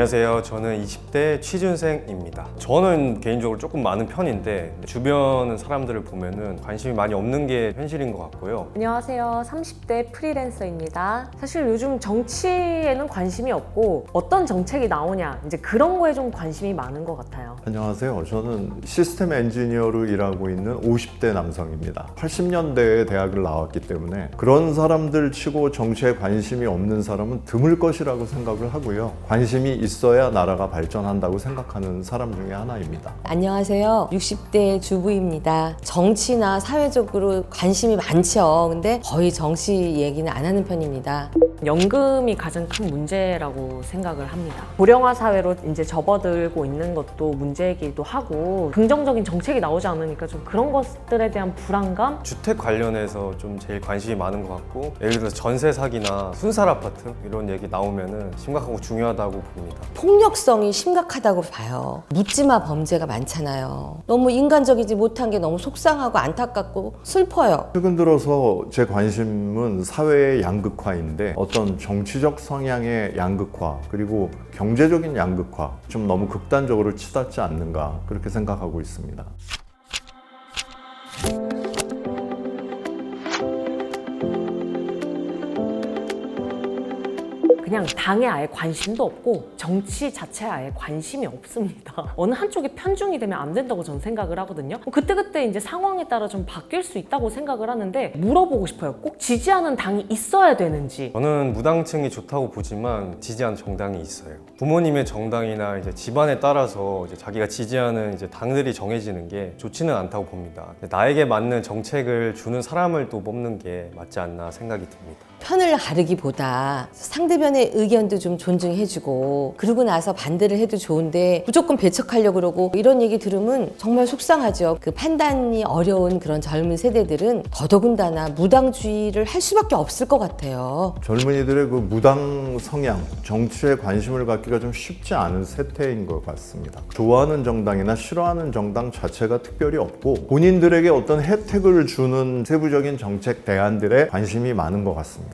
안녕하세요. 저는 20대 취준생입니다. 저는 개인적으로 조금 많은 편인데 주변 사람들을 보면은 관심이 많이 없는 게 현실인 것 같고요. 안녕하세요. 30대 프리랜서입니다. 사실 요즘 정치에는 관심이 없고 어떤 정책이 나오냐 이제 그런 거에 좀 관심이 많은 것 같아요. 안녕하세요. 저는 시스템 엔지니어로 일하고 있는 50대 남성입니다. 80년대에 대학을 나왔기 때문에 그런 사람들 치고 정치에 관심이 없는 사람은 드물 것이라고 생각을 하고요. 관심이 있어야 나라가 발전한다고 생각하는 사람 중에 하나입니다. 안녕하세요. 60대 주부입니다. 정치나 사회적으로 관심이 많죠. 근데 거의 정치 얘기는 안 하는 편입니다. 연금이 가장 큰 문제라고 생각을 합니다. 고령화 사회로 이제 접어들고 있는 것도 문제이기도 하고 긍정적인 정책이 나오지 않으니까 좀 그런 것들에 대한 불안감? 주택 관련해서 좀 제일 관심이 많은 것 같고, 예를 들어서 전세 사기나 순살 아파트 이런 얘기 나오면은 심각하고 중요하다고 봅니다. 폭력성이 심각하다고 봐요. 묻지마 범죄가 많잖아요. 너무 인간적이지 못한 게 너무 속상하고 안타깝고 슬퍼요. 최근 들어서 제 관심은 사회의 양극화인데 어떤 정치적 성향의 양극화 그리고 경제적인 양극화 좀 너무 극단적으로 치닫지 않는가 그렇게 생각하고 있습니다. 그냥 당에 아예 관심도 없고 정치 자체에 아예 관심이 없습니다. 어느 한쪽에 편중이 되면 안 된다고 저는 생각을 하거든요. 그때그때 이제 상황에 따라 좀 바뀔 수 있다고 생각을 하는데 물어보고 싶어요. 꼭 지지하는 당이 있어야 되는지. 저는 무당층이 좋다고 보지만 지지하는 정당이 있어요. 부모님의 정당이나 이제 집안에 따라서 이제 자기가 지지하는 이제 당들이 정해지는 게 좋지는 않다고 봅니다. 나에게 맞는 정책을 주는 사람을 또 뽑는 게 맞지 않나 생각이 듭니다. 편을 가르기보다 상대편의 의견도 좀 존중해주고 그러고 나서 반대를 해도 좋은데 무조건 배척하려고 그러고 이런 얘기 들으면 정말 속상하죠. 그 판단이 어려운 그런 젊은 세대들은 더더군다나 무당주의를 할 수밖에 없을 것 같아요. 젊은이들의 그 무당 성향, 정치에 관심을 갖기가 좀 쉽지 않은 세태인 것 같습니다. 좋아하는 정당이나 싫어하는 정당 자체가 특별히 없고 본인들에게 어떤 혜택을 주는 세부적인 정책 대안들에 관심이 많은 것 같습니다.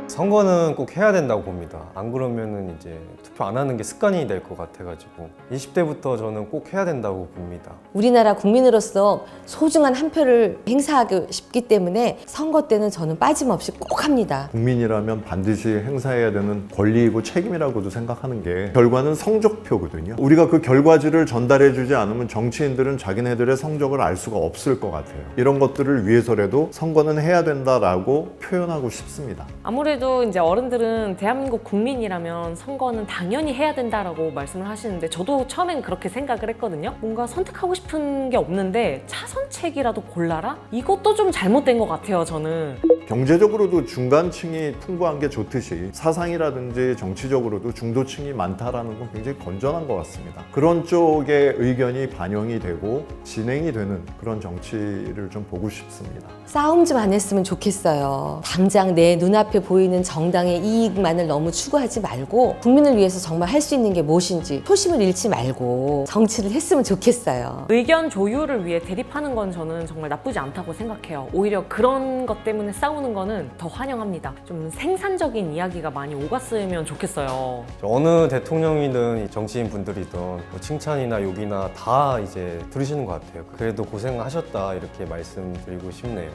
선거는 꼭 해야 된다고 봅니다. 안 그러면은 이제 투표 안 하는 게 습관이 될 것 같아가지고 20대부터 저는 꼭 해야 된다고 봅니다. 우리나라 국민으로서 소중한 한 표를 행사하고 싶기 때문에 선거 때는 저는 빠짐없이 꼭 합니다. 국민이라면 반드시 행사해야 되는 권리이고 책임이라고도 생각하는 게 결과는 성적표거든요. 우리가 그 결과지를 전달해주지 않으면 정치인들은 자기네들의 성적을 알 수가 없을 것 같아요. 이런 것들을 위해서라도 선거는 해야 된다라고 표현하고 싶습니다. 아무래도 이제 어른들은 대한민국 국민이라면 선거는 당연히 해야 된다라고 말씀을 하시는데 저도 처음엔 그렇게 생각을 했거든요. 뭔가 선택하고 싶은 게 없는데 차선책이라도 골라라? 이것도 좀 잘못된 것 같아요, 저는. 경제적으로도 중간층이 풍부한 게 좋듯이 사상이라든지 정치적으로도 중도층이 많다라는 건 굉장히 건전한 것 같습니다. 그런 쪽의 의견이 반영이 되고 진행이 되는 그런 정치를 좀 보고 싶습니다. 싸움 좀 안 했으면 좋겠어요. 당장 내 눈앞에 보이는 정당의 이익만을 너무 추구하지 말고 국민을 위해서 정말 할 수 있는 게 무엇인지 초심을 잃지 말고 정치를 했으면 좋겠어요. 의견 조율을 위해 대립하는 건 저는 정말 나쁘지 않다고 생각해요. 오히려 그런 것 때문에 싸우는 거는 더 환영합니다. 좀 생산적인 이야기가 많이 오갔으면 좋겠어요. 어느 대통령이든 정치인 분들이든 뭐 칭찬이나 욕이나 다 이제 들으시는 것 같아요. 그래도 고생하셨다 이렇게 말씀드리고 싶네요.